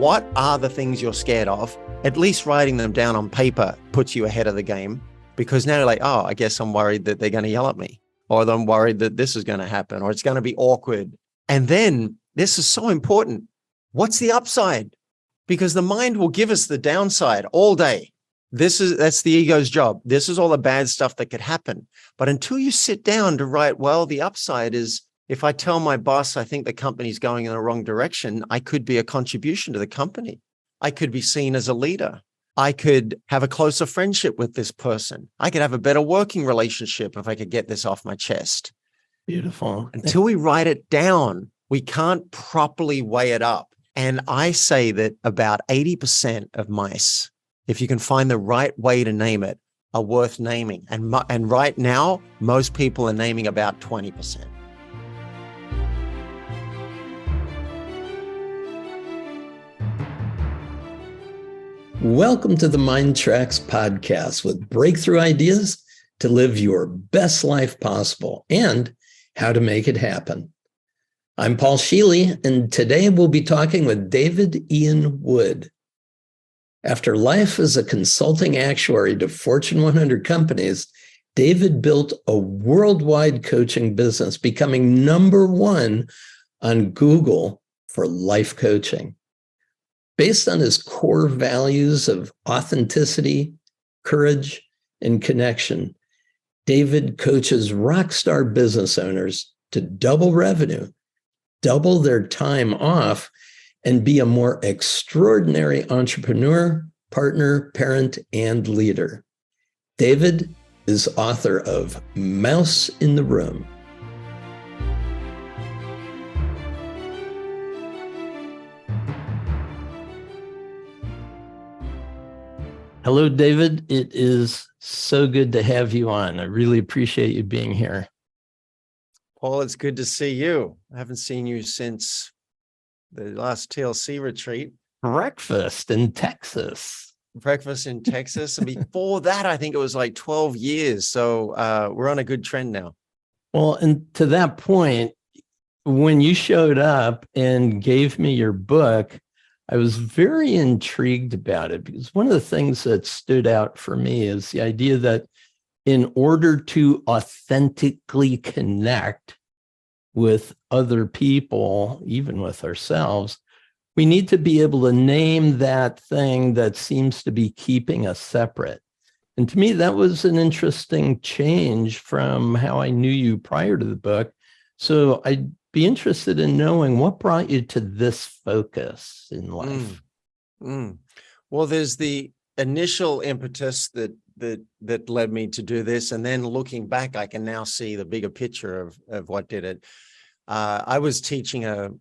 What are the things you're scared of? At least writing them down on paper puts you ahead of the game, because now you're like, oh, I guess I'm worried that they're going to yell at me, or I'm worried that this is going to happen, or it's going to be awkward. And then this is so important. What's the upside? Because the mind will give us the downside all day. That's the ego's job. This is all the bad stuff that could happen. But until you sit down to write, well, the upside is, if I tell my boss I think the company's going in the wrong direction, I could be a contribution to the company. I could be seen as a leader. I could have a closer friendship with this person. I could have a better working relationship if I could get this off my chest. Beautiful. Until we write it down, we can't properly weigh it up. And I say that about 80% of mice, if you can find the right way to name it, are worth naming. And right now, most people are naming about 20%. Welcome to the MINDTRX podcast with breakthrough ideas to live your best life possible and how to make it happen. I'm Paul Scheele, and today we'll be talking with David Ian Wood. After life as a consulting actuary to Fortune 100 companies, David built a worldwide coaching business, becoming #1 on Google for life coaching. Based on his core values of authenticity, courage, and connection, David coaches rockstar business owners to double revenue, double their time off, and be a more extraordinary entrepreneur, partner, parent, and leader. David is author of Mouse in the Room. Hello, David. It is so good to have you on. I really appreciate you being here. Paul, it's good to see you. I haven't seen you since the last TLC retreat. Breakfast in Texas. And before that, I think it was like 12 years. So we're on a good trend now. Well, and to that point, when you showed up and gave me your book, I was very intrigued about it, because one of the things that stood out for me is the idea that in order to authentically connect with other people, even with ourselves, we need to be able to name that thing that seems to be keeping us separate. And to me, that was an interesting change from how I knew you prior to the book. So I'd be interested in knowing what brought you to this focus in life. Well, there's the initial impetus that led me to do this. And then looking back, I can now see the bigger picture of what did it. I was teaching a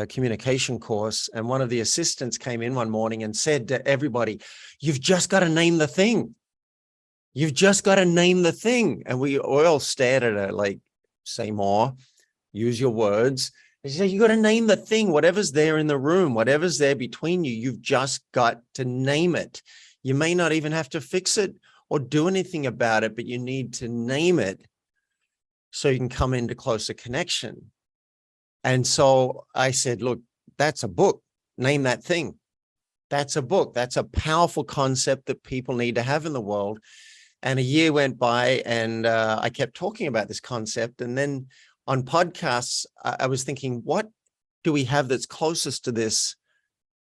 communication course, and one of the assistants came in one morning and said to everybody, "You've just got to name the thing. You've just got to name the thing." And we all stared at her like, say more, use your words. And she said, you got to name the thing, whatever's there in the room, whatever's there between you, you've just got to name it. You may not even have to fix it or do anything about it, but you need to name it so you can come into closer connection. And so I said, look, that's a book. Name that thing. That's a book. That's a powerful concept that people need to have in the world. And a year went by, and I kept talking about this concept. And then on podcasts, I was thinking, what do we have that's closest to this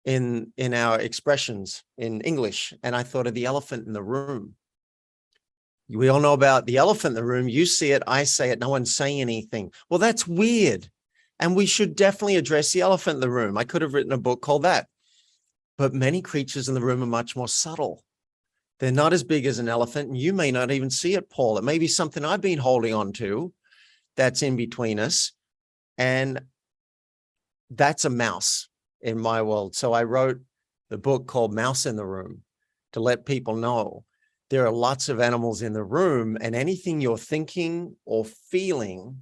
in our expressions in English? And I thought of the elephant in the room. We all know about the elephant in the room. You see it, I say it, no one's saying anything. Well, that's weird. And we should definitely address the elephant in the room. I could have written a book called that. But many creatures in the room are much more subtle. They're not as big as an elephant, and you may not even see it, Paul. It may be something I've been holding on to that's in between us. And that's a mouse in my world. So I wrote the book called Mouse in the Room to let people know there are lots of animals in the room, and anything you're thinking or feeling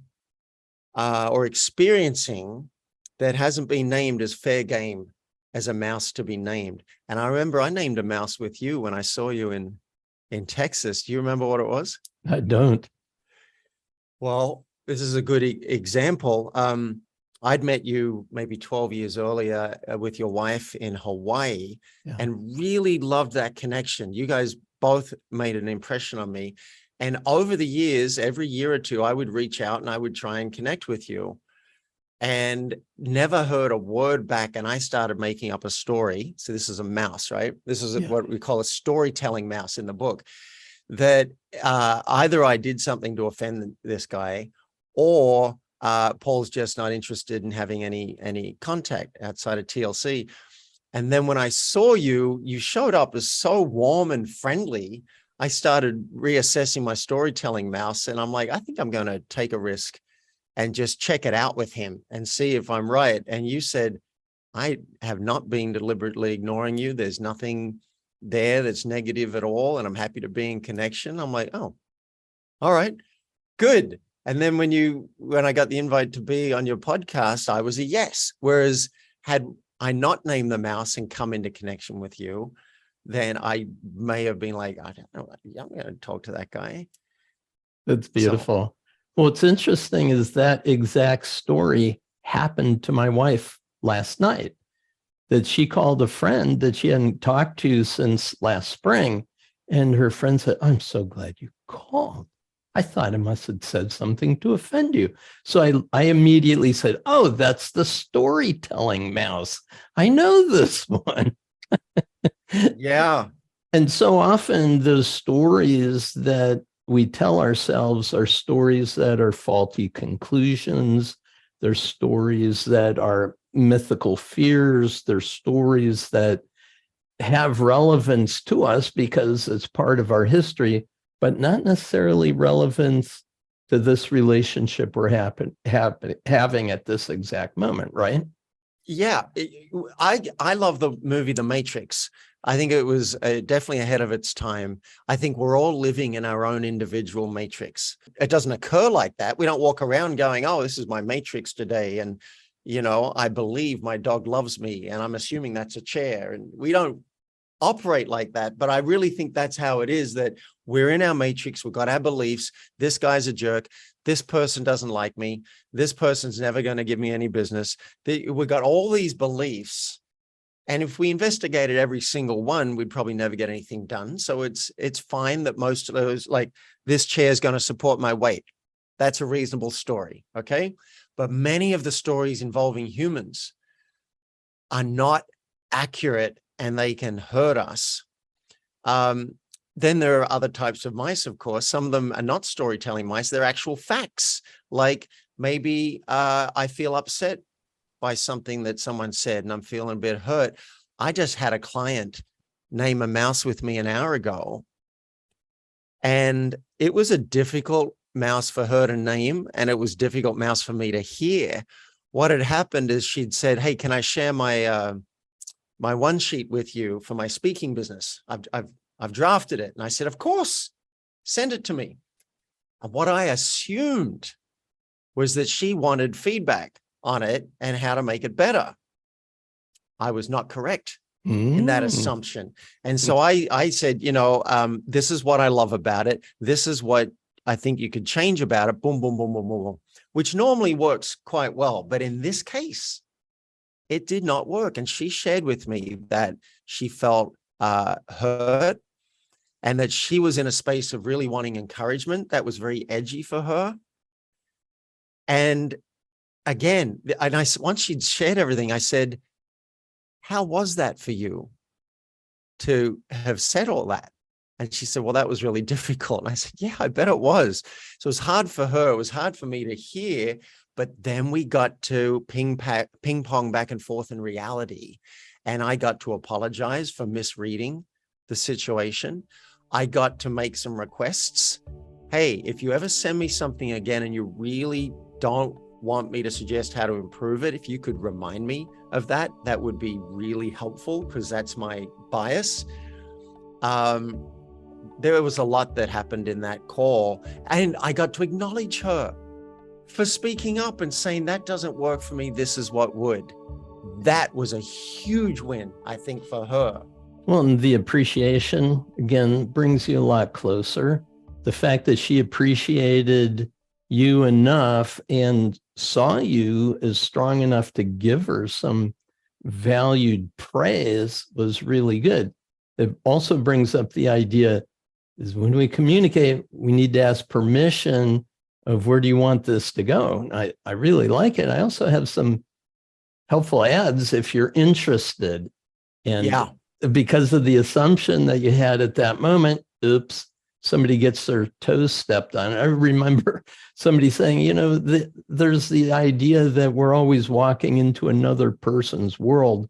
or experiencing that hasn't been named is fair game as a mouse to be named. And I remember I named a mouse with you when I saw you in Texas. Do you remember what it was? I don't. Well, this is a good example. I'd met you maybe 12 years earlier with your wife in Hawaii, and really loved that connection. You guys both made an impression on me. And over the years, every year or two, I would reach out and I would try and connect with you, and never heard a word back. And I started making up a story. So this is a mouse, right? This is what we call a storytelling mouse in the book, that either I did something to offend this guy, or Paul's just not interested in having any contact outside of TLC. And then when I saw you, you showed up as so warm and friendly. I started reassessing my storytelling mouse, and I'm like, I think I'm going to take a risk and just check it out with him and see if I'm right. And you said, I have not been deliberately ignoring you. There's nothing there that's negative at all, and I'm happy to be in connection. I'm like, oh, all right, good. And then when I got the invite to be on your podcast, I was a yes. Whereas had I not named the mouse and come into connection with you, then I may have been like, I don't know, I'm going to talk to that guy. That's beautiful. So, what's interesting is that exact story happened to my wife last night, that she called a friend that she hadn't talked to since last spring. And her friend said, I'm so glad you called. I thought I must have said something to offend you. So I immediately said, oh, that's the storytelling mouse. I know this one. Yeah. And so often those stories that we tell ourselves are stories that are faulty conclusions. They're stories that are mythical fears. They're stories that have relevance to us because it's part of our history, but not necessarily relevance to this relationship we're having at this exact moment, right? Yeah. I love the movie The Matrix. I think it was definitely ahead of its time. I think we're all living in our own individual matrix. It doesn't occur like that. We don't walk around going, oh, this is my matrix today. And, I believe my dog loves me, and I'm assuming that's a chair. And we don't operate like that. But I really think that's how it is, that we're in our matrix. We've got our beliefs. This guy's a jerk. This person doesn't like me. This person's never going to give me any business. We've got all these beliefs. And if we investigated every single one, we'd probably never get anything done. So it's fine that most of those, like, this chair is going to support my weight. That's a reasonable story. Okay. But many of the stories involving humans are not accurate, and they can hurt us. Then there are other types of mice, of course. Some of them are not storytelling mice. They're actual facts. Like maybe I feel upset by something that someone said and I'm feeling a bit hurt. I just had a client name a mouse with me an hour ago, and it was a difficult mouse for her to name, and it was difficult mouse for me to hear. What had happened is she'd said, hey, can I share my my one sheet with you for my speaking business? I've drafted it. And I said, of course, send it to me. And what I assumed was that she wanted feedback on it and how to make it better. I was not correct in that assumption. And so I said, this is what I love about it. This is what I think you could change about it. Boom, boom, boom, boom, boom, boom, which normally works quite well. But in this case, it did not work. And she shared with me that she felt hurt, and that she was in a space of really wanting encouragement that was very edgy for her. And again, once she'd shared everything, I said, how was that for you to have said all that? And she said, well, that was really difficult. And I said, yeah, I bet it was. So it was hard for her. It was hard for me to hear. But then we got to ping pong back and forth in reality. And I got to apologize for misreading the situation. I got to make some requests. Hey, if you ever send me something again and you really don't want me to suggest how to improve it, if you could remind me of that, that would be really helpful, because that's my bias. There was a lot that happened in that call, and I got to acknowledge her for speaking up and saying, that doesn't work for me, this is what would. That was a huge win, I think, for her. Well, and the appreciation, again, brings you a lot closer. The fact that she appreciated you enough and saw you as strong enough to give her some valued praise was really good. It also brings up the idea is when we communicate, we need to ask permission of where do you want this to go? And I really like it. I also have some helpful ads if you're interested. And Yeah. because of the assumption that you had at that moment, oops, somebody gets their toes stepped on. I remember somebody saying, you know, there's the idea that we're always walking into another person's world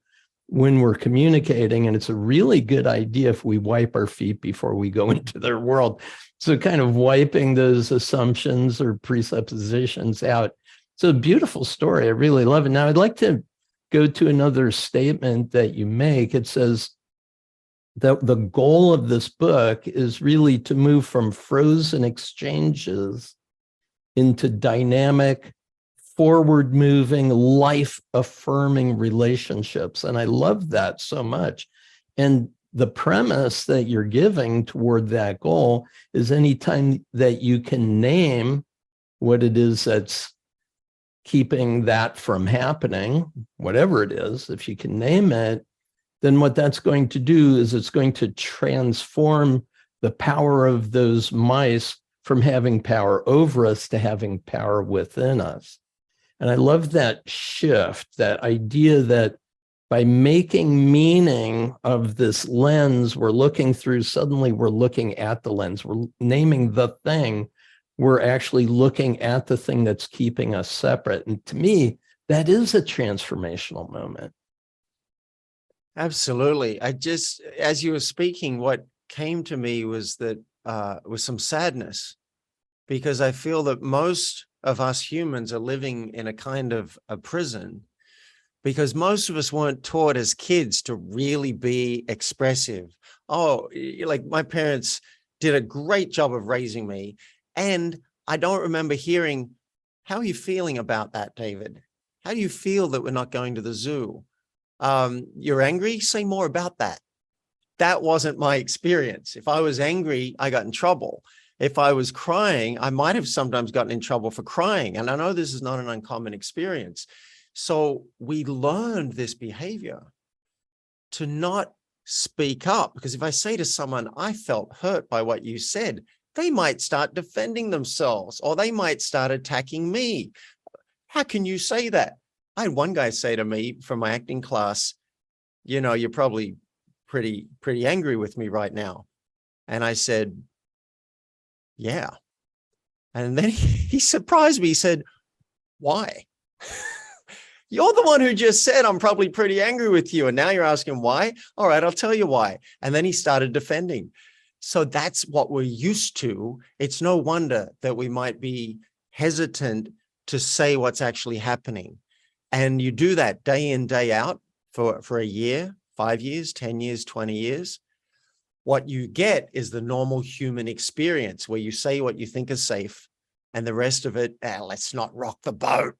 when we're communicating. And it's a really good idea if we wipe our feet before we go into their world. So kind of wiping those assumptions or presuppositions out. It's a beautiful story. I really love it. Now I'd like to go to another statement that you make. It says, the goal of this book is really to move from frozen exchanges into dynamic, forward-moving, life-affirming relationships. And I love that so much. And the premise that you're giving toward that goal is anytime that you can name what it is that's keeping that from happening, whatever it is, if you can name it, then what that's going to do is it's going to transform the power of those mice from having power over us to having power within us. And I love that shift, that idea that by making meaning of this lens we're looking through, suddenly we're looking at the lens, we're naming the thing, we're actually looking at the thing that's keeping us separate. And to me, that is a transformational moment. Absolutely. As you were speaking, what came to me was that was some sadness, because I feel that most of us humans are living in a kind of a prison, because most of us weren't taught as kids to really be expressive. Oh, like my parents did a great job of raising me. And I don't remember hearing, how are you feeling about that, David? How do you feel that we're not going to the zoo? You're angry? Say more about that. That wasn't my experience. If I was angry, I got in trouble. If I was crying, I might have sometimes gotten in trouble for crying. And I know this is not an uncommon experience. So we learned this behavior to not speak up, because if I say to someone, I felt hurt by what you said, they might start defending themselves, or they might start attacking me. How can you say that? I had one guy say to me from my acting class, you know, you're probably pretty angry with me right now. And I said, yeah. And then he surprised me. He said, why? You're the one who just said I'm probably pretty angry with you. And now you're asking why? All right, I'll tell you why. And then he started defending. So that's what we're used to. It's no wonder that we might be hesitant to say what's actually happening. And you do that day in, day out for a year, 5 years, 10 years, 20 years. What you get is the normal human experience where you say what you think is safe and the rest of it, let's not rock the boat.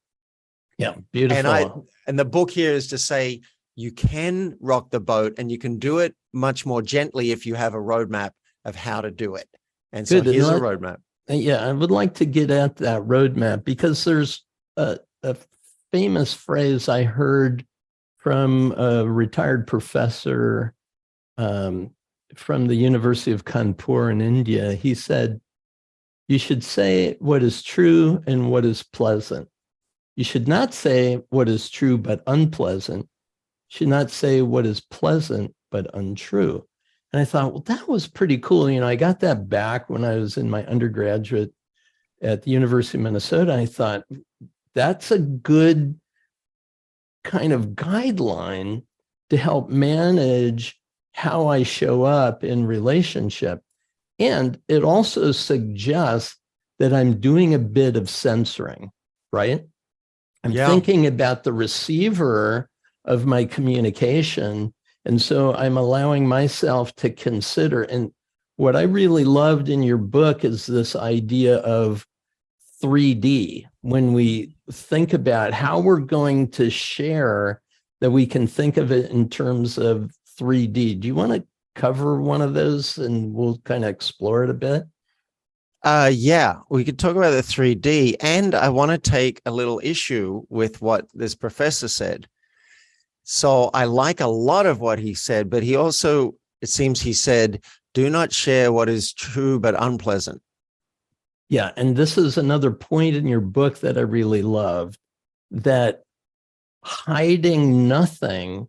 Yeah, beautiful. And the book here is to say you can rock the boat, and you can do it much more gently if you have a roadmap of how to do it. And so here's a roadmap. Yeah, I would like to get at that roadmap, because there's a famous phrase I heard from a retired professor from the University of Kanpur in India. He said, you should say what is true and what is pleasant. You should not say what is true but unpleasant. You should not say what is pleasant but untrue. And I thought, well, that was pretty cool. You know, I got that back when I was in my undergraduate at the University of Minnesota. I thought, that's a good kind of guideline to help manage how I show up in relationship. And it also suggests that I'm doing a bit of censoring, right? I'm thinking about the receiver of my communication. And so I'm allowing myself to consider. And what I really loved in your book is this idea of 3D. When we think about how we're going to share, that we can think of it in terms of 3D. Do you want to cover one of those and we'll kind of explore it a bit? Yeah, we could talk about the 3D, and I want to take a little issue with what this professor said. So I like a lot of what he said, but he also, it seems he said, do not share what is true but unpleasant. Yeah, and this is another point in your book that I really loved, that hiding nothing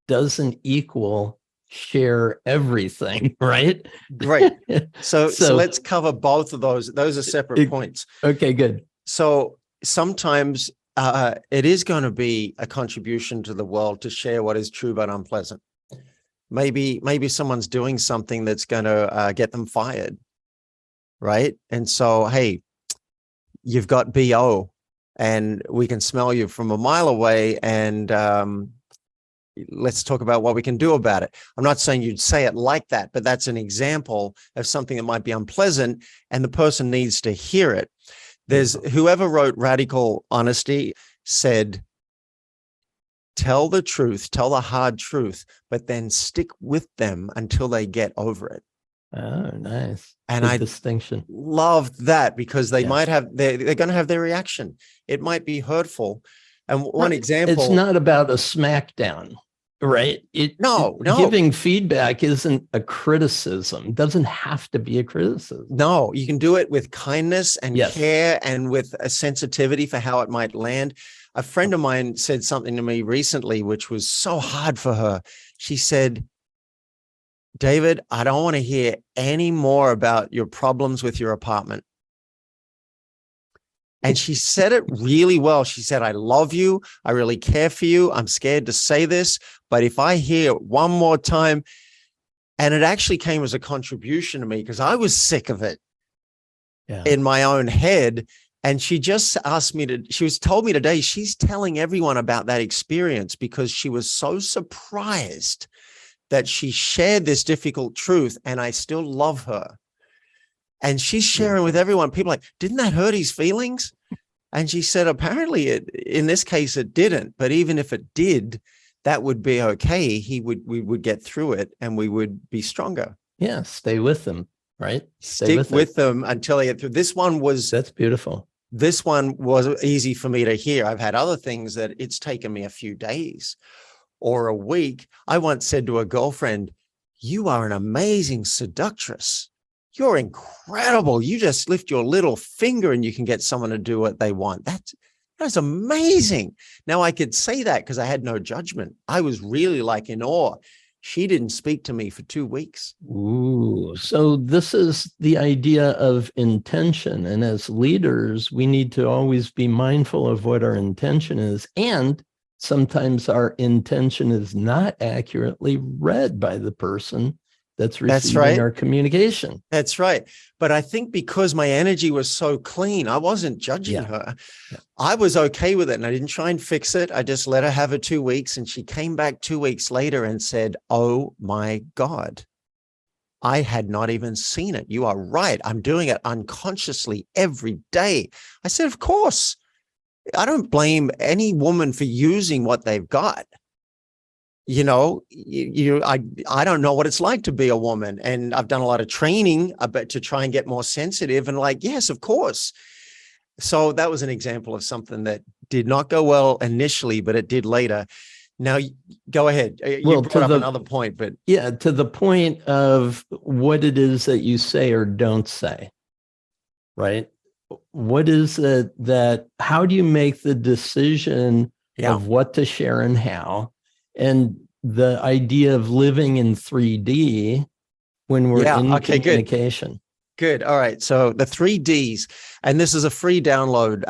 doesn't equal share everything, right? Great. So So let's cover both of those. Those are separate points. Okay, good. So sometimes it is going to be a contribution to the world to share what is true but unpleasant. Maybe someone's doing something that's going to get them fired, right? And so, hey, you've got BO, and we can smell you from a mile away, and let's talk about what we can do about it. I'm not saying you'd say it like that, but that's an example of something that might be unpleasant, and the person needs to hear it. There's whoever wrote Radical Honesty said, tell the truth, tell the hard truth, but then stick with them until they get over it. Oh, nice. And Good I distinction. loved that, because they Yes. might have, they're going to have their reaction. It might be hurtful. And one example. It's not about a smackdown, right? No. Giving feedback isn't a criticism. Doesn't have to be a criticism. No, you can do it with kindness and Yes. care, and with a sensitivity for how it might land. A friend of mine said something to me recently, which was so hard for her. She said, David, I don't want to hear any more about your problems with your apartment. And she said it really well. She said, I love you. I really care for you. I'm scared to say this, but if I hear it one more time, and it actually came as a contribution to me because I was sick of it in my own head. And she just asked me to, she was told me today, she's telling everyone about that experience because she was so surprised that she shared this difficult truth, and I still love her. And she's sharing with everyone. People are like, didn't that hurt his feelings? And she said, apparently in this case, it didn't. But even if it did, that would be okay. We would get through it, and we would be stronger. Yeah. Stay with them, right? Stick with them until they get through. That's beautiful. This one was easy for me to hear. I've had other things that it's taken me a few days or a week. I once said to a girlfriend, you are an amazing seductress. You're incredible. You just lift your little finger and you can get someone to do what they want. That's amazing. Now I could say that because I had no judgment. I was really like in awe. She didn't speak to me for 2 weeks. Ooh, so this is the idea of intention. And as leaders, we need to always be mindful of what our intention is. And sometimes our intention is not accurately read by the person that's receiving our communication. That's right. But I think because my energy was so clean, I wasn't judging her. I was okay with it, and I didn't try and fix it. I just let her have her 2 weeks, and she came back 2 weeks later and said, oh my God, I had not even seen it. You are right. I'm doing it unconsciously every day. I said, of course. I don't blame any woman for using what they've got. You know, I don't know what it's like to be a woman, and I've done a lot of training to try and get more sensitive, and like, yes, of course. So that was an example of something that did not go well initially, but it did later. Now, go ahead. You brought up another point, but yeah, to the point of what it is that you say or don't say, right? What is it that, how do you make the decision of what to share and how? And the idea of living in 3D when we're in communication. Good. All right. So the 3Ds, and this is a free download.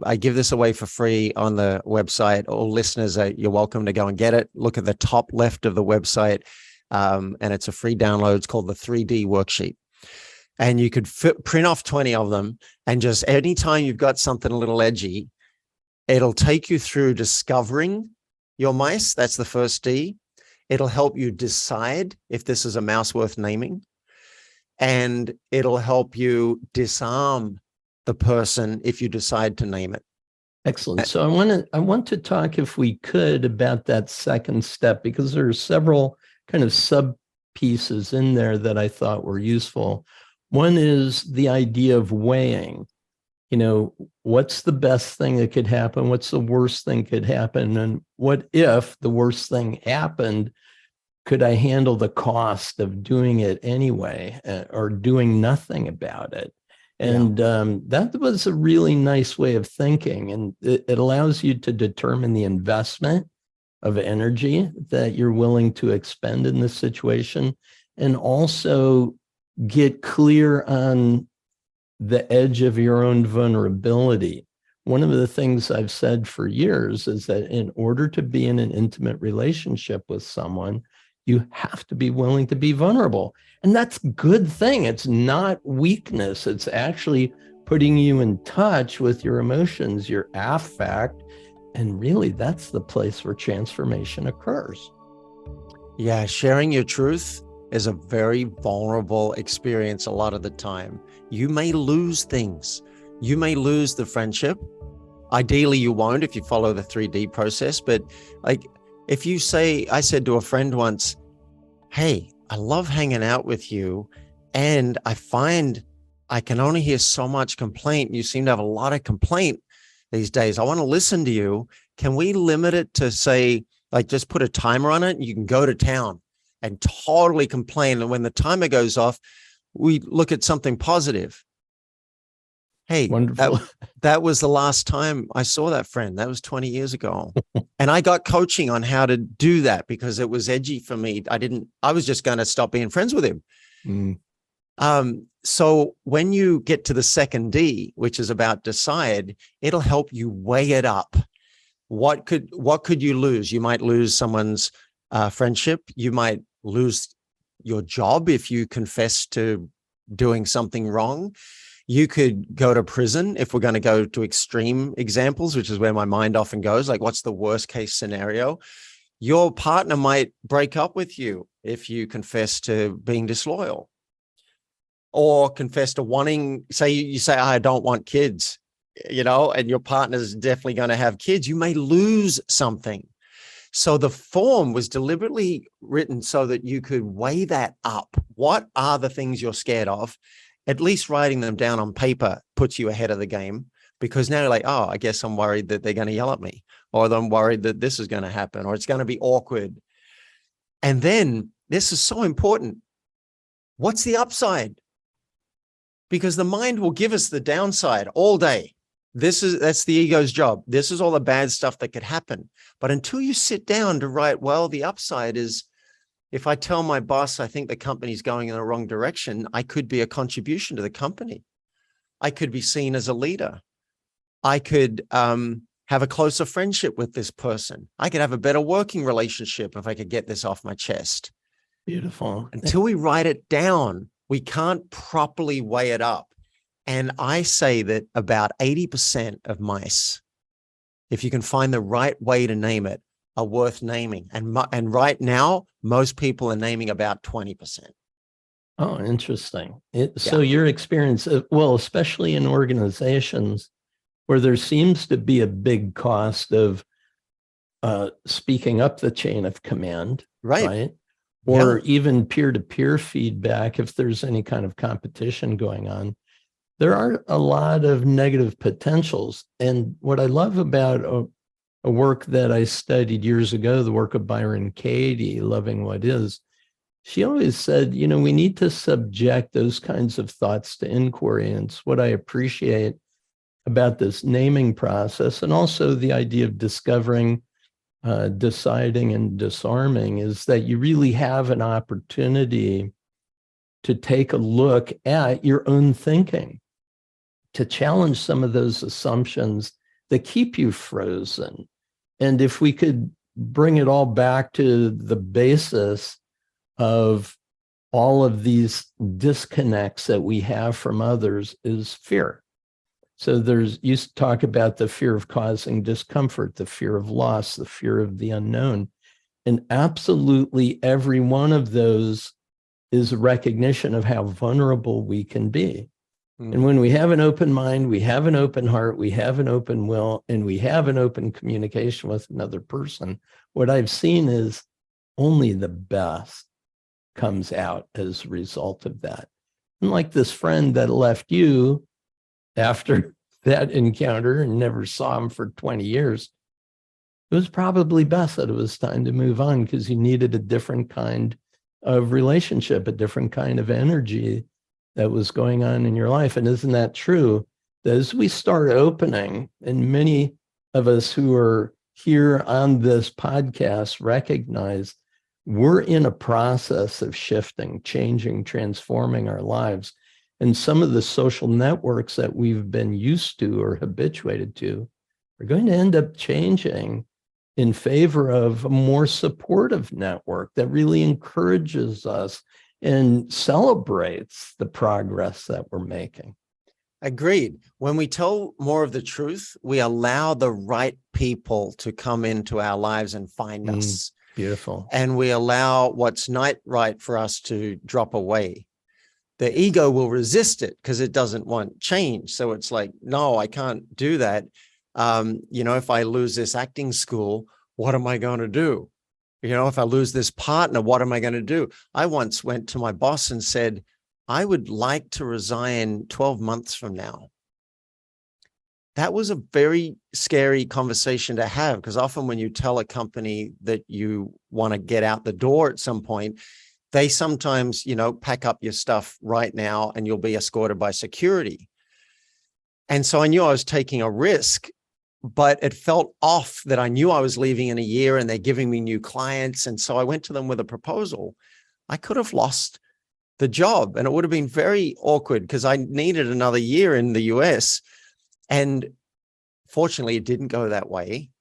I give this away for free on the website. All listeners, you're welcome to go and get it. Look at the top left of the website, and it's a free download. It's called the 3D worksheet. And you could print off 20 of them, and just anytime you've got something a little edgy, it'll take you through discovering your mice. That's the first D. It'll help you decide if this is a mouse worth naming. And it'll help you disarm the person if you decide to name it. Excellent. So I want to talk, if we could, about that second step, because there are several kind of sub pieces in there that I thought were useful. One is the idea of weighing, what's the best thing that could happen? What's the worst thing could happen? And what if the worst thing happened? Could I handle the cost of doing it anyway, or doing nothing about it? And that was a really nice way of thinking. And it allows you to determine the investment of energy that you're willing to expend in this situation, and also get clear on the edge of your own vulnerability. One of the things I've said for years is that in order to be in an intimate relationship with someone, you have to be willing to be vulnerable. And that's a good thing. It's not weakness. It's actually putting you in touch with your emotions, your affect. And really, that's the place where transformation occurs. Yeah, sharing your truth is a very vulnerable experience a lot of the time. You may lose things. You may lose the friendship. Ideally, you won't if you follow the 3D process. But like, if you say, I said to a friend once, hey, I love hanging out with you, and I find I can only hear so much complaint. You seem to have a lot of complaint these days. I want to listen to you. Can we limit it to, say, like, just put a timer on it and you can go to town and totally complain. And when the timer goes off, we look at something positive. Hey, wonderful. That was the last time I saw that friend. That was 20 years ago. And I got coaching on how to do that because it was edgy for me. I was just going to stop being friends with him. So when you get to the second D, which is about decide, it'll help you weigh it up. What could you lose? You might lose someone's friendship. You might lose your job if you confess to doing something wrong. You could go to prison, if we're going to go to extreme examples, which is where my mind often goes, like, what's the worst case scenario? Your partner might break up with you if you confess to being disloyal, or confess to wanting, say you say, I don't want kids, and your partner's definitely going to have kids. You may lose something. So the form was deliberately written so that you could weigh that up. What are the things you're scared of? At least writing them down on paper puts you ahead of the game, because now you're like, oh, I guess I'm worried that they're going to yell at me, or I'm worried that this is going to happen, or it's going to be awkward. And then this is so important. What's the upside? Because the mind will give us the downside all day. That's the ego's job. This is all the bad stuff that could happen. But until you sit down to write, well, the upside is, if I tell my boss I think the company's going in the wrong direction, I could be a contribution to the company. I could be seen as a leader. I could have a closer friendship with this person. I could have a better working relationship if I could get this off my chest. Beautiful. Until we write it down, we can't properly weigh it up. And I say that about 80% of mice, if you can find the right way to name it, are worth naming. And right now, most people are naming about 20%. Oh, interesting. So your experience, well, especially in organizations where there seems to be a big cost of speaking up the chain of command, right? Or even peer-to-peer feedback, if there's any kind of competition going on, there are a lot of negative potentials. And what I love about a work that I studied years ago, the work of Byron Katie, Loving What Is, she always said, we need to subject those kinds of thoughts to inquiry. And it's what I appreciate about this naming process, and also the idea of discovering, deciding, and disarming, is that you really have an opportunity to take a look at your own thinking, to challenge some of those assumptions that keep you frozen. And if we could bring it all back to the basis of all of these disconnects that we have from others, is fear. So you talk about the fear of causing discomfort, the fear of loss, the fear of the unknown. And absolutely every one of those is a recognition of how vulnerable we can be. And when we have an open mind, we have an open heart, we have an open will, and we have an open communication with another person, what I've seen is only the best comes out as a result of that. Like this friend that left you after that encounter and never saw him for 20 years, it was probably best that it was time to move on because you needed a different kind of relationship, a different kind of energy that was going on in your life. And isn't that true? That as we start opening, and many of us who are here on this podcast recognize we're in a process of shifting, changing, transforming our lives. And some of the social networks that we've been used to or habituated to are going to end up changing in favor of a more supportive network that really encourages us and celebrates the progress that we're making. Agreed. When we tell more of the truth, we allow the right people to come into our lives and find us. Beautiful. And we allow what's not right for us to drop away. The ego will resist it because it doesn't want change. So it's like, no, I can't do that. If I lose this acting school, what am I going to do? If I lose this partner, what am I going to do? I once went to my boss and said, I would like to resign 12 months from now. That was a very scary conversation to have, because often when you tell a company that you want to get out the door at some point, they sometimes, pack up your stuff right now and you'll be escorted by security. And so I knew I was taking a risk, but it felt off that I knew I was leaving in a year and they're giving me new clients. And so I went to them with a proposal. I could have lost the job and it would have been very awkward because I needed another year in the US. And fortunately, it didn't go that way.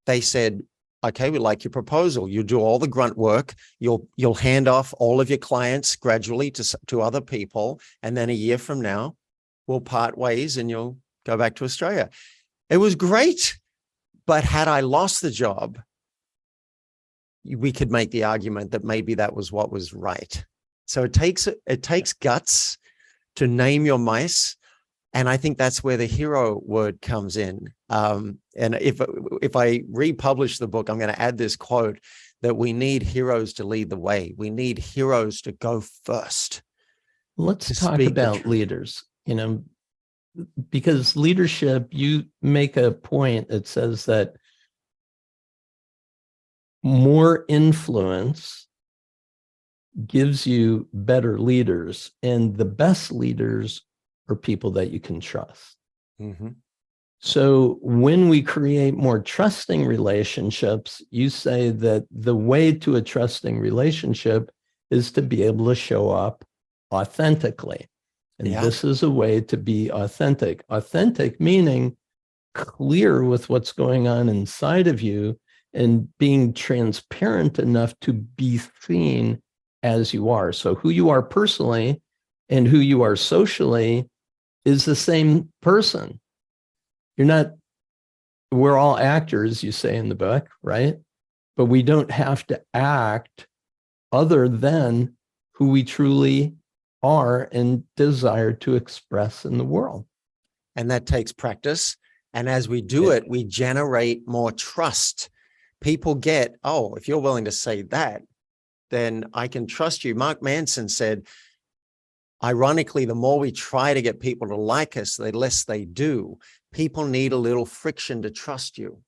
They said, okay, we like your proposal. You do all the grunt work. You'll hand off all of your clients gradually to other people. And then a year from now, we'll part ways and you'll go back to Australia. It was great. But had I lost the job, we could make the argument that maybe that was what was right. So it takes guts to name your mice. And I think that's where the hero word comes in. And if I republish the book, I'm going to add this quote that we need heroes to lead the way. We need heroes to go first. Let's talk about leaders, because leadership, you make a point that says that more influence gives you better leaders, and the best leaders are people that you can trust. Mm-hmm. So when we create more trusting relationships, you say that the way to a trusting relationship is to be able to show up authentically. And this is a way to be authentic. Authentic meaning clear with what's going on inside of you and being transparent enough to be seen as you are. So who you are personally and who you are socially is the same person. We're all actors, you say in the book, right? But we don't have to act other than who we truly are and desire to express in the world. And that takes practice. And as we do it, we generate more trust. People get, oh, if you're willing to say that, then I can trust you. Mark Manson said, ironically, the more we try to get people to like us, the less they do. People need a little friction to trust you.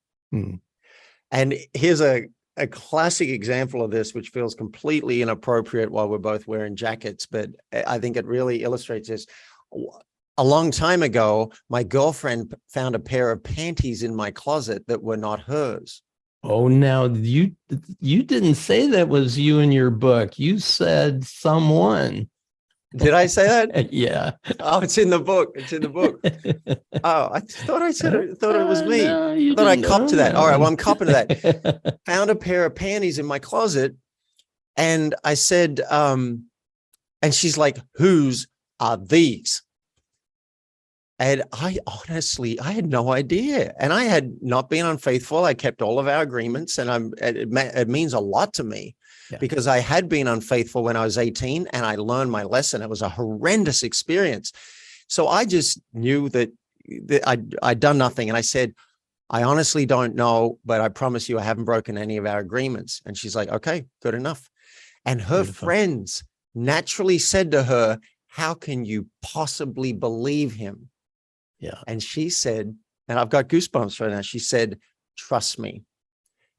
And here's a classic example of this, which feels completely inappropriate while we're both wearing jackets, but I think it really illustrates this. A long time ago, my girlfriend found a pair of panties in my closet that were not hers. Oh, now you didn't say that was you in your book. You said someone. Did I say that? Yeah. Oh, it's in the book. It's in the book. Oh, I thought I said it. I thought it was me. No, I thought I copped to that. All right, well, I'm copping to that. Found a pair of panties in my closet. And I said, and she's like, whose are these? And I had no idea. And I had not been unfaithful. I kept all of our agreements, and it means a lot to me because I had been unfaithful when I was 18 and I learned my lesson. It was a horrendous experience. So I just knew that I'd done nothing. And I said, I honestly don't know, but I promise you I haven't broken any of our agreements. And she's like, okay, good enough. And her friends naturally said to her, how can you possibly believe him? Yeah. And she said, and I've got goosebumps right now. She said, trust me.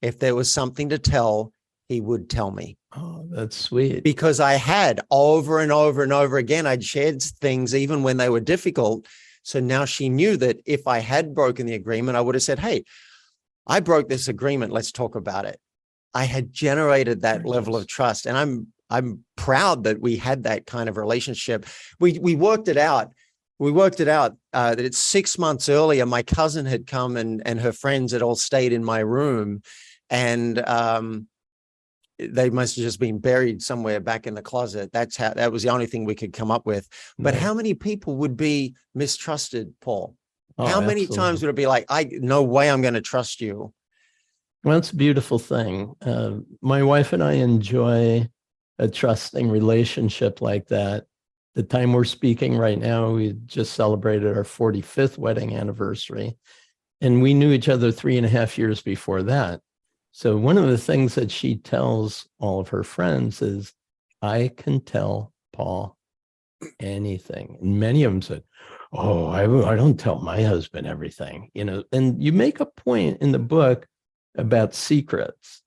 If there was something to tell, he would tell me. Oh, that's sweet. Because I had over and over and over again, I'd shared things even when they were difficult. So now she knew that if I had broken the agreement, I would have said, hey, I broke this agreement. Let's talk about it. I had generated that level of trust. And I'm proud that we had that kind of relationship. We worked it out. We worked it out that it's 6 months earlier. My cousin had come and her friends had all stayed in my room. And they must have just been buried somewhere back in the closet. That was the only thing we could come up with. But how many people would be mistrusted, Paul? How many times would it be like, no way I'm going to trust you? Well, it's a beautiful thing. My wife and I enjoy a trusting relationship like that. The time we're speaking right now, we just celebrated our 45th wedding anniversary, and we knew each other 3.5 years before that. So one of the things that she tells all of her friends is, I can tell Paul anything. And many of them said, oh, I don't tell my husband everything, and you make a point in the book about secrets,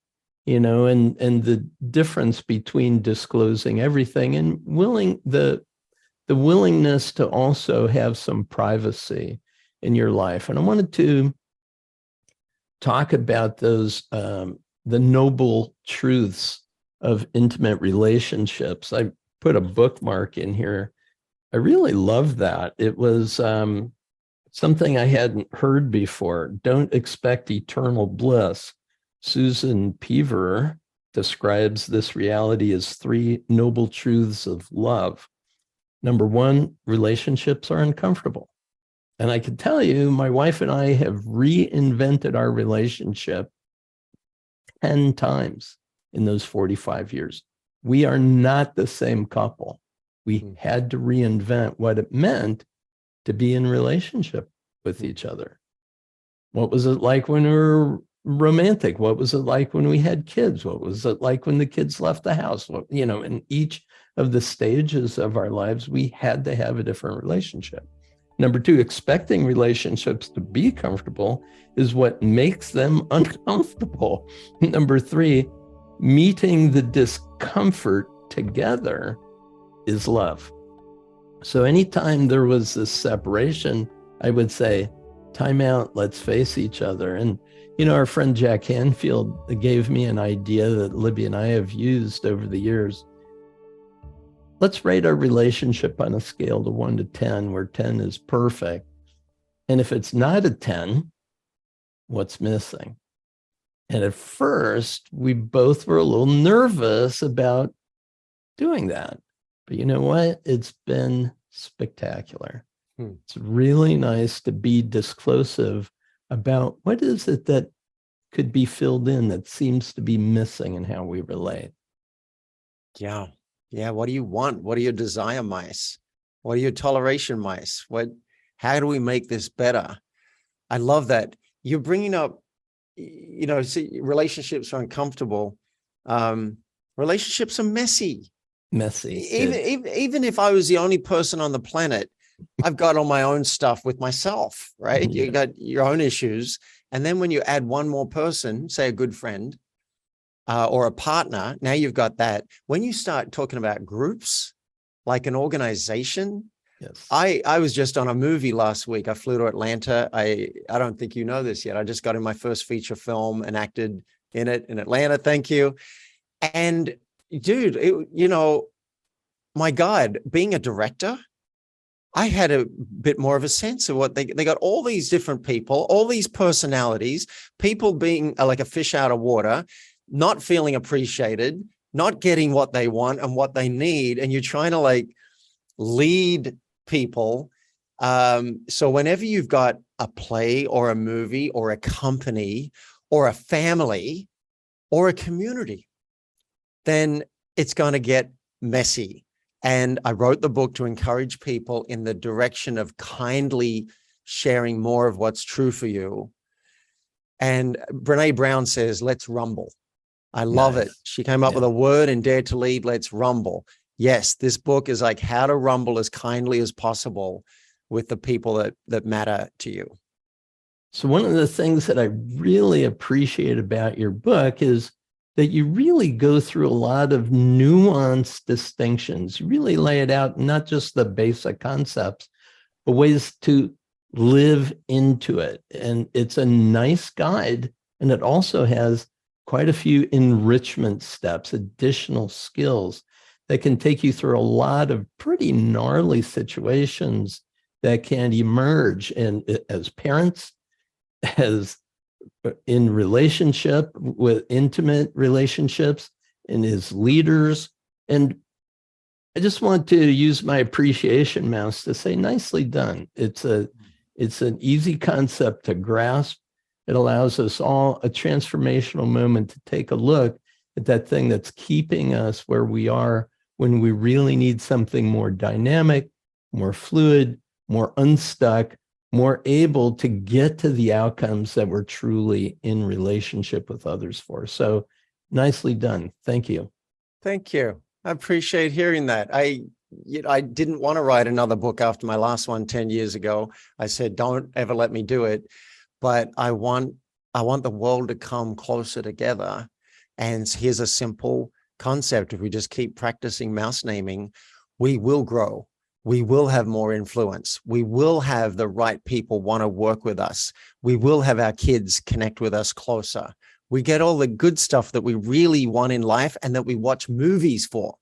and the difference between disclosing everything and the willingness to also have some privacy in your life. And I wanted to talk about those, the noble truths of intimate relationships. I put a bookmark in here. I really love that. It was something I hadn't heard before. Don't expect eternal bliss. Susan Pever describes this reality as 3 noble truths of love. Number 1, relationships are uncomfortable. And I can tell you, my wife and I have reinvented our relationship 10 times in those 45 years. We are not the same couple. We had to reinvent what it meant to be in relationship with each other. What was it like when we were romantic? What was it like when we had kids? What was it like when the kids left the house? In each of the stages of our lives, we had to have a different relationship. Number 2, expecting relationships to be comfortable is what makes them uncomfortable. Number 3, meeting the discomfort together is love. So anytime there was this separation, I would say, time out, let's face each other. And, our friend Jack Hanfield gave me an idea that Libby and I have used over the years. Let's rate our relationship on a scale of 1 to 10, where 10 is perfect. And if it's not a 10, what's missing? And at first, we both were a little nervous about doing that. But you know what? It's been spectacular. It's really nice to be disclosive about what is it that could be filled in that seems to be missing in how we relate. Yeah. Yeah. What do you want? What are your desire mice? What are your toleration mice? How do we make this better? I love that. You're bringing up, see, relationships are uncomfortable. Relationships are messy. Even if I was the only person on the planet, I've got all my own stuff with myself, right? You got your own issues. And then when you add one more person, say a good friend or a partner, now you've got that. When you start talking about groups, like an organization, yes. I was just on a movie last week. I flew to Atlanta. I don't think you know this yet. I just got in my first feature film and acted in it in Atlanta. Thank you. And dude, my God, being a director, I had a bit more of a sense of what they got all these different people, all these personalities, people being like a fish out of water, not feeling appreciated, not getting what they want and what they need. And you're trying to like lead people. So whenever you've got a play or a movie or a company or a family or a community, then it's going to get messy. And I wrote the book to encourage people in the direction of kindly sharing more of what's true for you. And Brené Brown says, let's rumble. I love it. She came up with a word and dared to lead, let's rumble. yes, this book is like how to rumble as kindly as possible with the people that matter to you. So one of the things that I really appreciate about your book is that you really go through a lot of nuanced distinctions. You really lay it out, not just the basic concepts, but ways to live into it. And it's a nice guide. And it also has quite a few enrichment steps, additional skills that can take you through a lot of pretty gnarly situations that can emerge as parents, as in relationship with intimate relationships, and as leaders. And I just want to use my appreciation mouse to say nicely done. It's an easy concept to grasp. It allows us all a transformational moment to take a look at that thing that's keeping us where we are when we really need something more dynamic, more fluid, more unstuck, more able to get to the outcomes that we're truly in relationship with others for. So nicely done. Thank you. Thank you. I appreciate hearing that. I didn't want to write another book after my last one 10 years ago. I said, don't ever let me do it. But I want the world to come closer together. And here's a simple concept. If we just keep practicing mouse naming, we will grow. We will have more influence. We will have the right people want to work with us. We will have our kids connect with us closer. We get all the good stuff that we really want in life and that we watch movies for.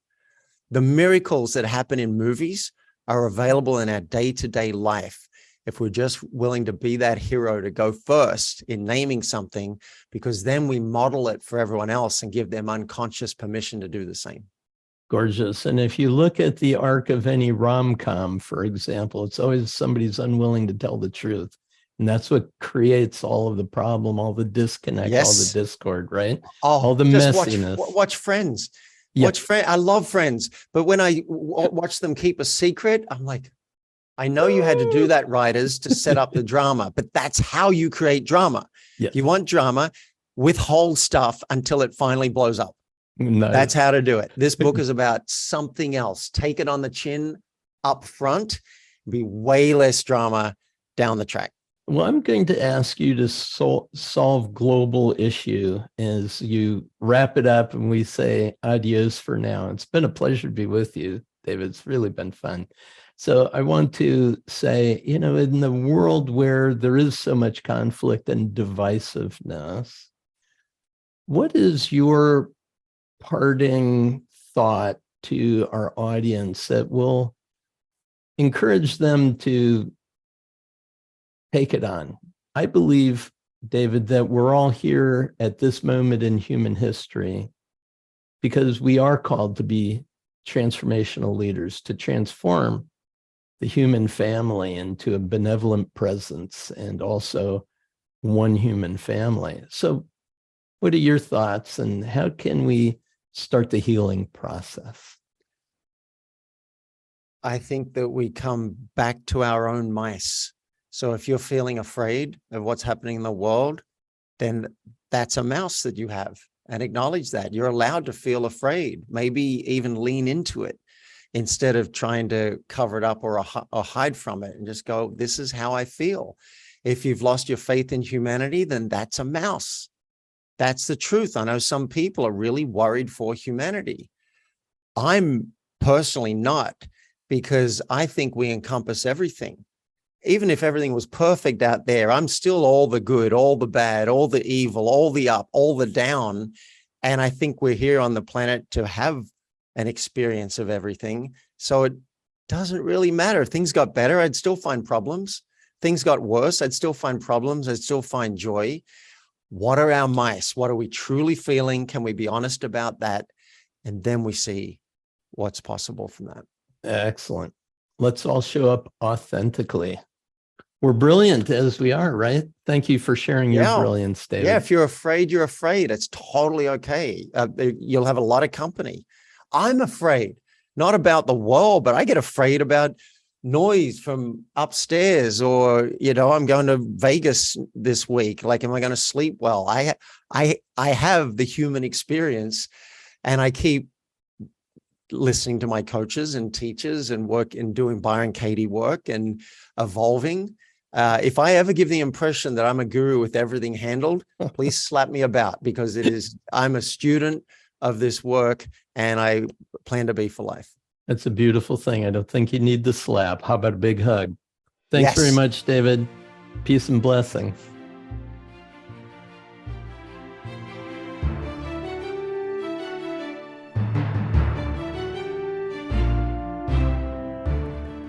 The miracles that happen in movies are available in our day-to-day life if we're just willing to be that hero, to go first in naming something, because then we model it for everyone else and give them unconscious permission to do the same. Gorgeous. And if you look at the arc of any rom-com, for example, it's always somebody's unwilling to tell the truth. And that's what creates all of the problem, all the disconnect, Yes. all the discord, right? Oh, all the just messiness. Watch Friends. Yeah. Watch Friends. I love Friends. But when I watch them keep a secret, I'm like, I know you had to do that, writers, to set up the drama, but that's how you create drama. Yes. If you want drama, withhold stuff until it finally blows up. Nice. That's how to do it. This book is about something else. Take it on the chin up front, be way less drama down the track. Well, I'm going to ask you to solve global issue as you wrap it up and we say adios for now. It's been a pleasure to be with you, David. It's really been fun. So I want to say, you know, in the world where there is so much conflict and divisiveness, what is your parting thought to our audience that will encourage them to take it on? I believe, David, that we're all here at this moment in human history because we are called to be transformational leaders, to transform the human family into a benevolent presence and also one human family. So what are your thoughts and how can we start the healing process? I think that we come back to our own mice. So if you're feeling afraid of what's happening in the world, then that's a mouse that you have, and acknowledge that. You're allowed to feel afraid, maybe even lean into it instead of trying to cover it up or hide from it, and just go, this is how I feel. If you've lost your faith in humanity, then that's a mouse. That's the truth. I know some people are really worried for humanity. I'm personally not, because I think we encompass everything. Even if everything was perfect out there, I'm still all the good, all the bad, all the evil, all the up, all the down. And I think we're here on the planet to have an experience of everything. So it doesn't really matter. If things got better, I'd still find problems. Things got worse, I'd still find problems. I'd still find joy. What are our mice? What are we truly feeling? Can we be honest about that? And then we see what's possible from that. Excellent. Let's all show up authentically. We're brilliant as we are, right? Thank you for sharing your brilliance, David. Yeah, if you're afraid, you're afraid. It's totally okay. You'll have a lot of company. I'm afraid, not about the world, but I get afraid about noise from upstairs, or, you know, I'm going to Vegas this week. Like, am I going to sleep well? I have the human experience, and I keep listening to my coaches and teachers and work in doing Byron Katie work and evolving. If I ever give the impression that I'm a guru with everything handled, please slap me about, because I'm a student of this work and I plan to be for life. That's a beautiful thing. I don't think you need the slap. How about a big hug? Thanks very much, David. Peace and blessings.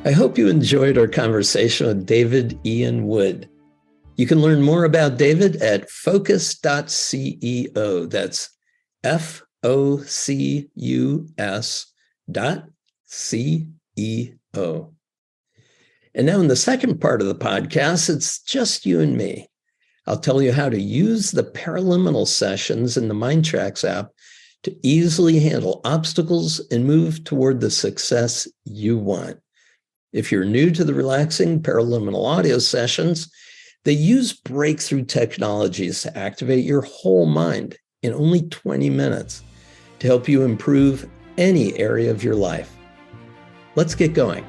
I hope you enjoyed our conversation with David Ian Wood. You can learn more about David at focus.ceo. That's FOCUS.CEO. And now in the second part of the podcast, it's just you and me. I'll tell you how to use the Paraliminal sessions in the MINDTRX app to easily handle obstacles and move toward the success you want. If you're new to the relaxing Paraliminal audio sessions, they use breakthrough technologies to activate your whole mind in only 20 minutes to help you improve any area of your life. Let's get going.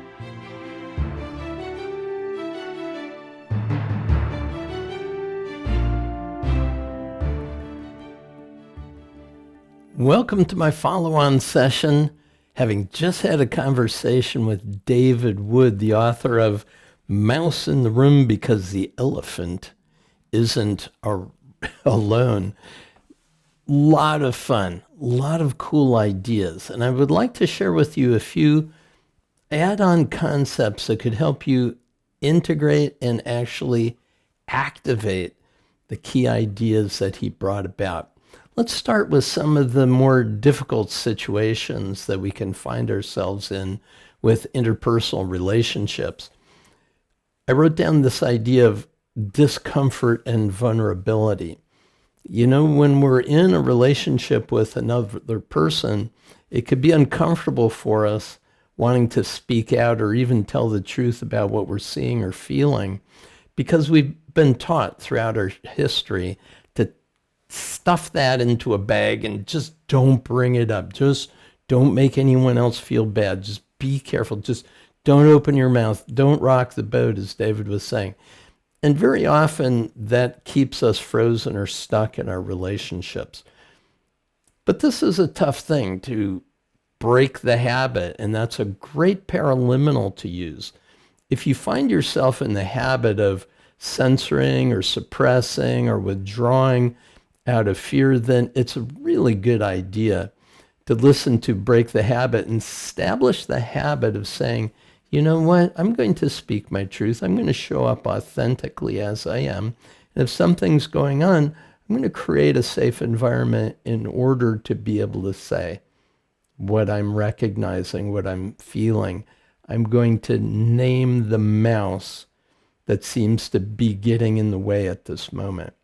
Welcome to my follow-on session, having just had a conversation with David Wood, the author of Mouse in the Room Because the Elephant Isn't Alone. Lot of fun, a lot of cool ideas. And I would like to share with you a few add-on concepts that could help you integrate and actually activate the key ideas that he brought about. Let's start with some of the more difficult situations that we can find ourselves in with interpersonal relationships. I wrote down this idea of discomfort and vulnerability. You know, when we're in a relationship with another person, it could be uncomfortable for us wanting to speak out or even tell the truth about what we're seeing or feeling, because we've been taught throughout our history to stuff that into a bag and just don't bring it up. Just don't make anyone else feel bad. Just be careful. Just don't open your mouth. Don't rock the boat, as David was saying. And very often that keeps us frozen or stuck in our relationships. But this is a tough thing to break the habit, and that's a great paraliminal to use. If you find yourself in the habit of censoring or suppressing or withdrawing out of fear, then it's a really good idea to listen to Break the Habit and establish the habit of saying, you know what, I'm going to speak my truth. I'm going to show up authentically as I am. And if something's going on, I'm going to create a safe environment in order to be able to say what I'm recognizing, what I'm feeling. I'm going to name the mouse that seems to be getting in the way at this moment.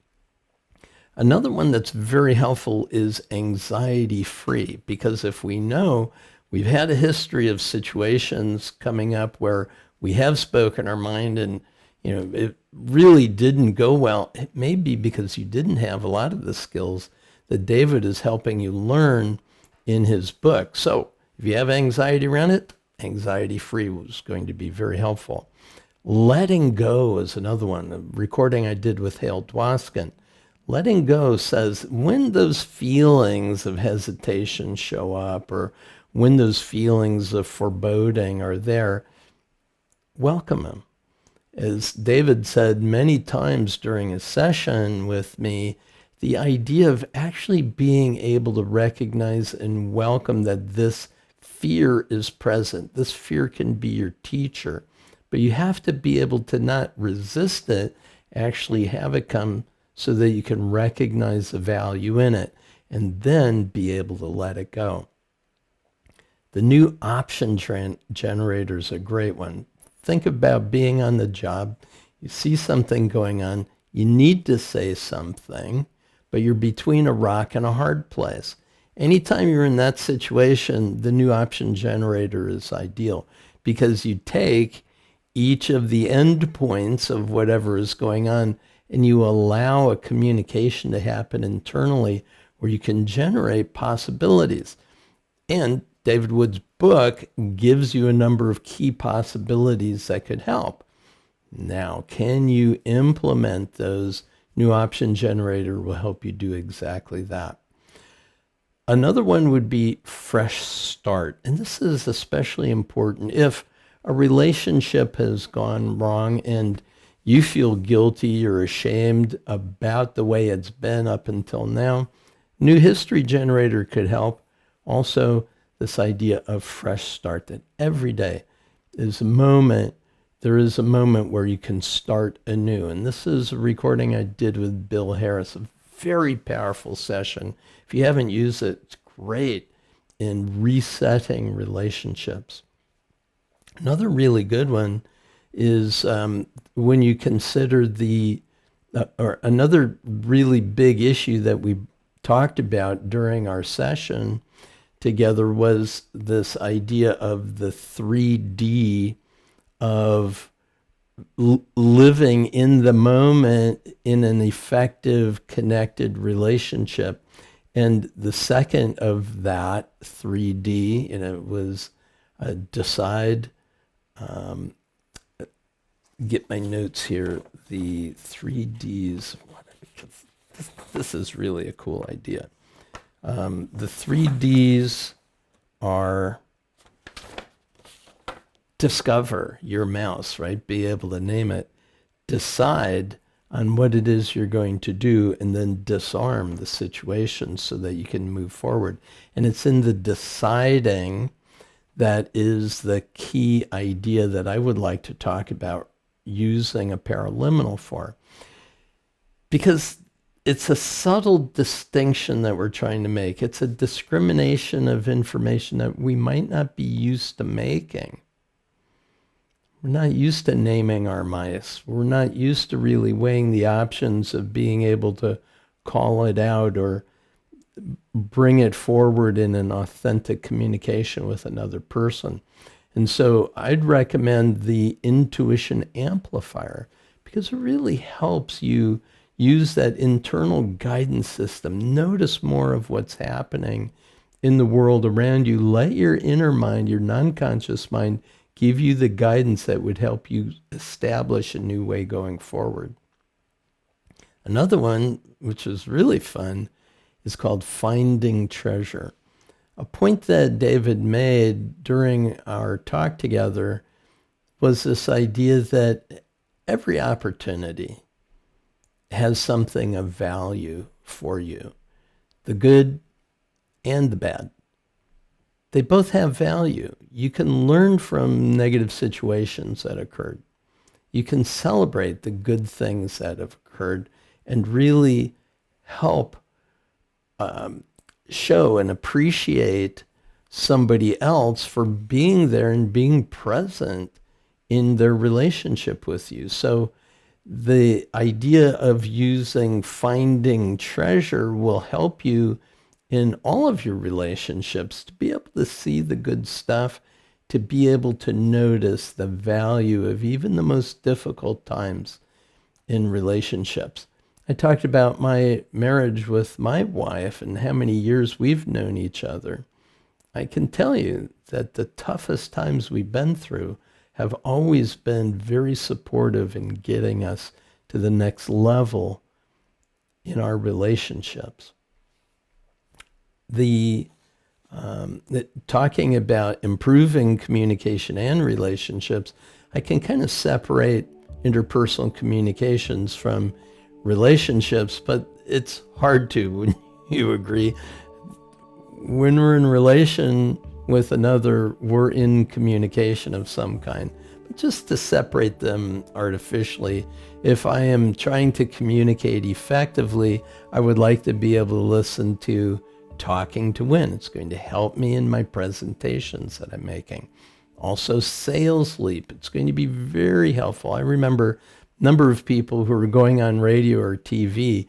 Another one that's very helpful is anxiety-free, because if we know we've had a history of situations coming up where we have spoken our mind and it really didn't go well, it may be because you didn't have a lot of the skills that David is helping you learn in his book. So if you have anxiety around it, anxiety-free was going to be very helpful. Letting go is another one, a recording I did with Hale Dwoskin. Letting go says when those feelings of hesitation show up or when those feelings of foreboding are there, welcome them. As David said many times during his session with me, the idea of actually being able to recognize and welcome that this fear is present. This fear can be your teacher, but you have to be able to not resist it, actually have it come so that you can recognize the value in it and then be able to let it go. The new option generator is a great one. Think about being on the job. You see something going on. You need to say something, but you're between a rock and a hard place. Anytime you're in that situation, the new option generator is ideal, because you take each of the end points of whatever is going on and you allow a communication to happen internally where you can generate possibilities. And David Wood's book gives you a number of key possibilities that could help. Now, can you implement those? New option generator will help you do exactly that. Another one would be fresh start. And this is especially important if a relationship has gone wrong and you feel guilty or ashamed about the way it's been up until now. New history generator could help. Also, this idea of fresh start, that every day is a moment. There is a moment where you can start anew. And this is a recording I did with Bill Harris, a very powerful session. If you haven't used it, it's great in resetting relationships. Another really good one is when you consider or another really big issue that we talked about during our session together was this idea of the 3D of living in the moment in an effective, connected relationship. And the second of that 3D, was decide, get my notes here, the 3Ds. This is really a cool idea. The 3Ds are discover your mouse, right? Be able to name it. Decide on what it is you're going to do, and then disarm the situation so that you can move forward. And it's in the deciding that is the key idea that I would like to talk about using a paraliminal for. Because it's a subtle distinction that we're trying to make. It's a discrimination of information that we might not be used to making. We're not used to naming our mice. We're not used to really weighing the options of being able to call it out or bring it forward in an authentic communication with another person. And so I'd recommend the intuition amplifier because it really helps you use that internal guidance system. Notice more of what's happening in the world around you. Let your inner mind, your non-conscious mind, give you the guidance that would help you establish a new way going forward. Another one, which is really fun, is called finding treasure. A point that David made during our talk together was this idea that every opportunity has something of value for you, the good and the bad. They both have value. You can learn from negative situations that occurred. You can celebrate the good things that have occurred and really help show and appreciate somebody else for being there and being present in their relationship with you. So the idea of using finding treasure will help you in all of your relationships to be able to see the good stuff, to be able to notice the value of even the most difficult times in relationships. I talked about my marriage with my wife and how many years we've known each other. I can tell you that the toughest times we've been through have always been very supportive in getting us to the next level in our relationships. Talking about improving communication and relationships, I can kind of separate interpersonal communications from relationships, but it's hard to, wouldn't you agree? When we're in relation with another, we're in communication of some kind. But just to separate them artificially, if I am trying to communicate effectively, I would like to be able to listen to Talking to Win. It's going to help me in my presentations that I'm making. Also, Sales Leap. It's going to be very helpful. I remember a number of people who were going on radio or TV,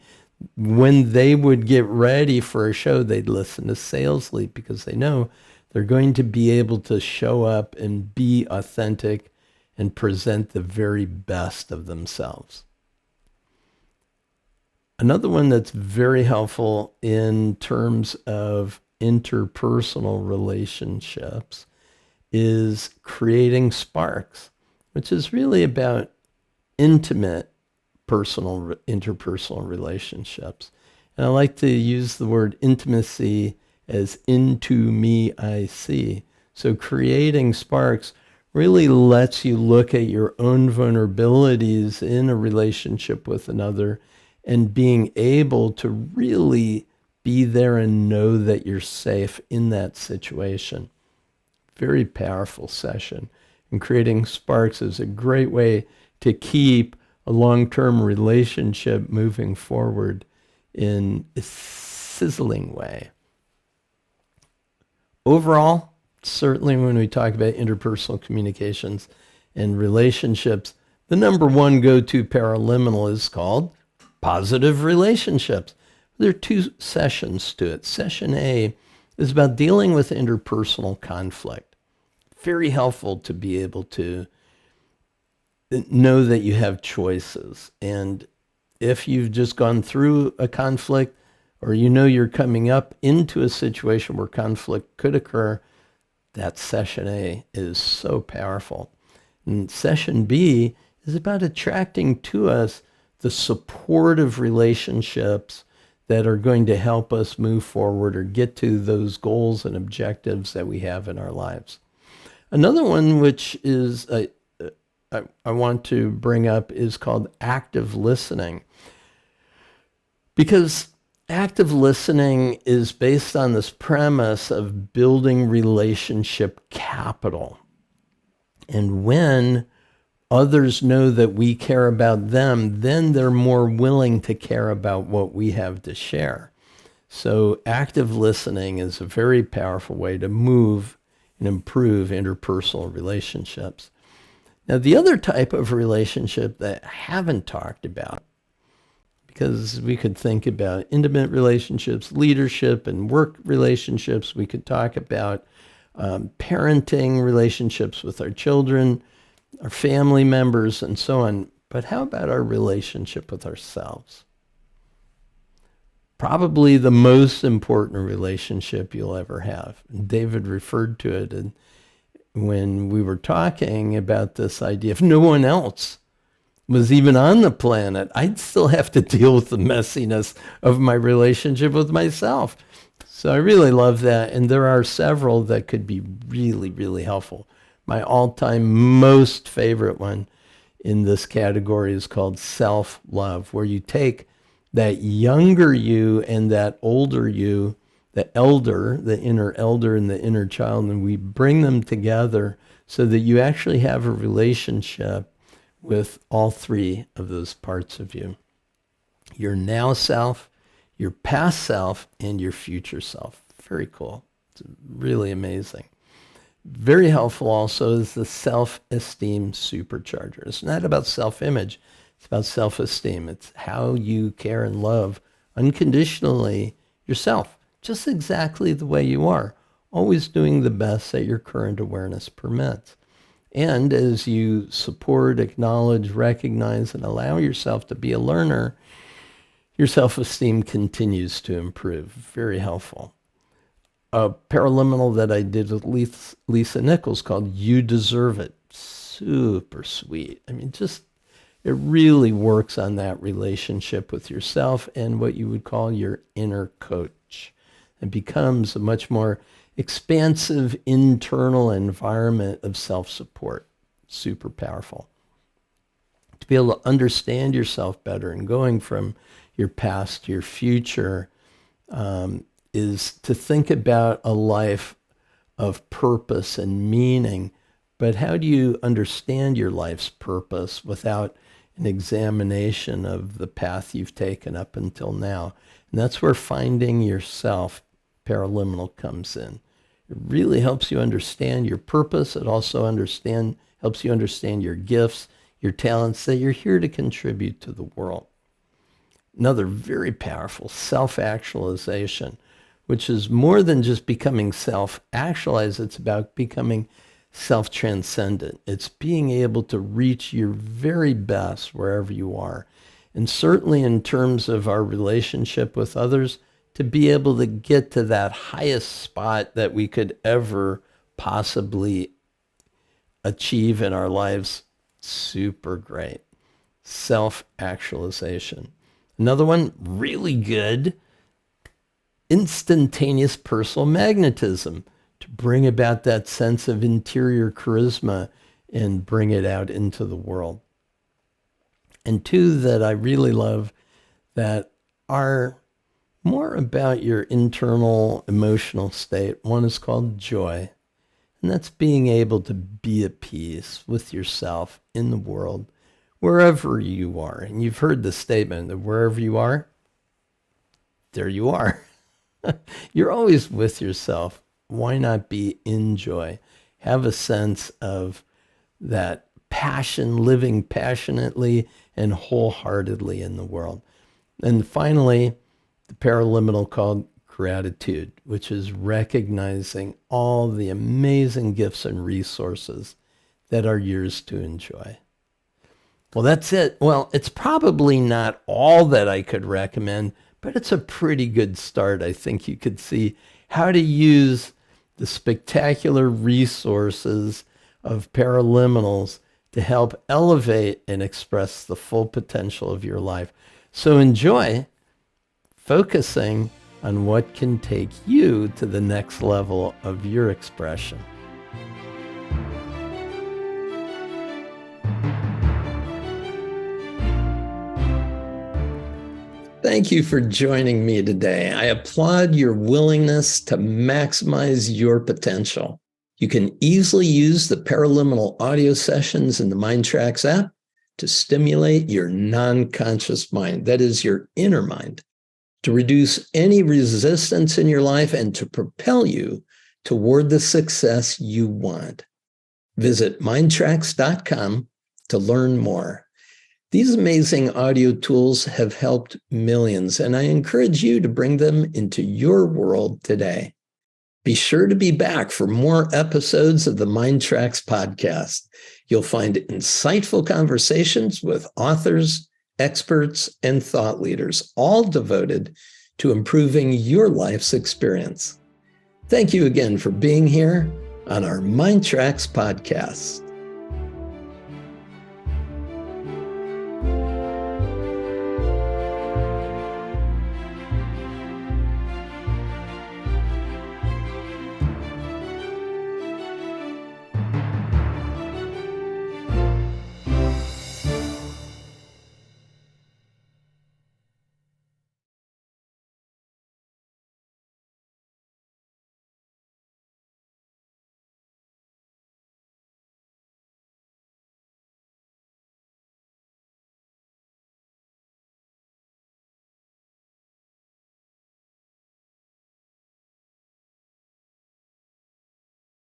when they would get ready for a show, they'd listen to Sales Leap because they know they're going to be able to show up and be authentic and present the very best of themselves. Another one that's very helpful in terms of interpersonal relationships is creating sparks, which is really about intimate interpersonal relationships. And I like to use the word intimacy as into me I see. So creating sparks really lets you look at your own vulnerabilities in a relationship with another and being able to really be there and know that you're safe in that situation. Very powerful session. And creating sparks is a great way to keep a long-term relationship moving forward in a sizzling way. Overall, certainly when we talk about interpersonal communications and relationships, the number one go-to paraliminal is called positive relationships. There are 2 sessions to it. Session A is about dealing with interpersonal conflict. Very helpful to be able to know that you have choices. And if you've just gone through a conflict, or you know you're coming up into a situation where conflict could occur, that session A is so powerful. And session B is about attracting to us the supportive relationships that are going to help us move forward or get to those goals and objectives that we have in our lives. Another one, which is I want to bring up, is called active listening. Because active listening is based on this premise of building relationship capital. And when others know that we care about them, then they're more willing to care about what we have to share. So active listening is a very powerful way to move and improve interpersonal relationships. Now, the other type of relationship that I haven't talked about, because we could think about intimate relationships, leadership, and work relationships. We could talk about parenting relationships with our children, our family members, and so on. But how about our relationship with ourselves? Probably the most important relationship you'll ever have. David referred to it when we were talking about this idea. If no one else was even on the planet, I'd still have to deal with the messiness of my relationship with myself. So I really love that. And there are several that could be really, really helpful. My all-time most favorite one in this category is called self-love, where you take that younger you and that older you, the elder, the inner elder and the inner child, and we bring them together so that you actually have a relationship with all 3 of those parts of you. Your now self, your past self, and your future self. Very cool. It's really amazing. Very helpful also is the self-esteem supercharger. It's not about self-image. It's about self-esteem. It's how you care and love unconditionally yourself, just exactly the way you are, always doing the best that your current awareness permits. And as you support, acknowledge, recognize, and allow yourself to be a learner, your self-esteem continues to improve. Very helpful. A paraliminal that I did with Lisa Nichols called You Deserve It. Super sweet. I mean, just, it really works on that relationship with yourself and what you would call your inner coach. It becomes a much more expansive internal environment of self-support. Super powerful. To be able to understand yourself better and going from your past to your future is to think about a life of purpose and meaning. But how do you understand your life's purpose without an examination of the path you've taken up until now? And that's where finding yourself, Paraliminal, comes in. It really helps you understand your purpose. It also helps you understand your gifts, your talents, that you're here to contribute to the world. Another very powerful, self-actualization, which is more than just becoming self-actualized. It's about becoming self-transcendent. It's being able to reach your very best wherever you are. And certainly in terms of our relationship with others, to be able to get to that highest spot that we could ever possibly achieve in our lives. Super great. Self-Actualization. Another one, really good, Instantaneous Personal Magnetism, to bring about that sense of interior charisma and bring it out into the world. And two that I really love that are more about your internal emotional state. One is called Joy, and that's being able to be at peace with yourself in the world, wherever you are. And you've heard the statement that wherever you are, there you are. You're always with yourself. Why not be in joy? Have a sense of that passion, living passionately and wholeheartedly in the world. And finally, the paraliminal called gratitude, which is recognizing all the amazing gifts and resources that are yours to enjoy. Well, that's it. Well, it's probably not all that I could recommend, but it's a pretty good start. I think you could see how to use the spectacular resources of paraliminals to help elevate and express the full potential of your life. So enjoy focusing on what can take you to the next level of your expression. Thank you for joining me today. I applaud your willingness to maximize your potential. You can easily use the Paraliminal audio sessions in the MINDTRX app to stimulate your non-conscious mind, that is your inner mind, to reduce any resistance in your life and to propel you toward the success you want. Visit mindtrx.com to learn more. These amazing audio tools have helped millions, and I encourage you to bring them into your world today. Be sure to be back for more episodes of the MINDTRX podcast. You'll find insightful conversations with authors, experts, and thought leaders, all devoted to improving your life's experience. Thank you again for being here on our MINDTRX podcast.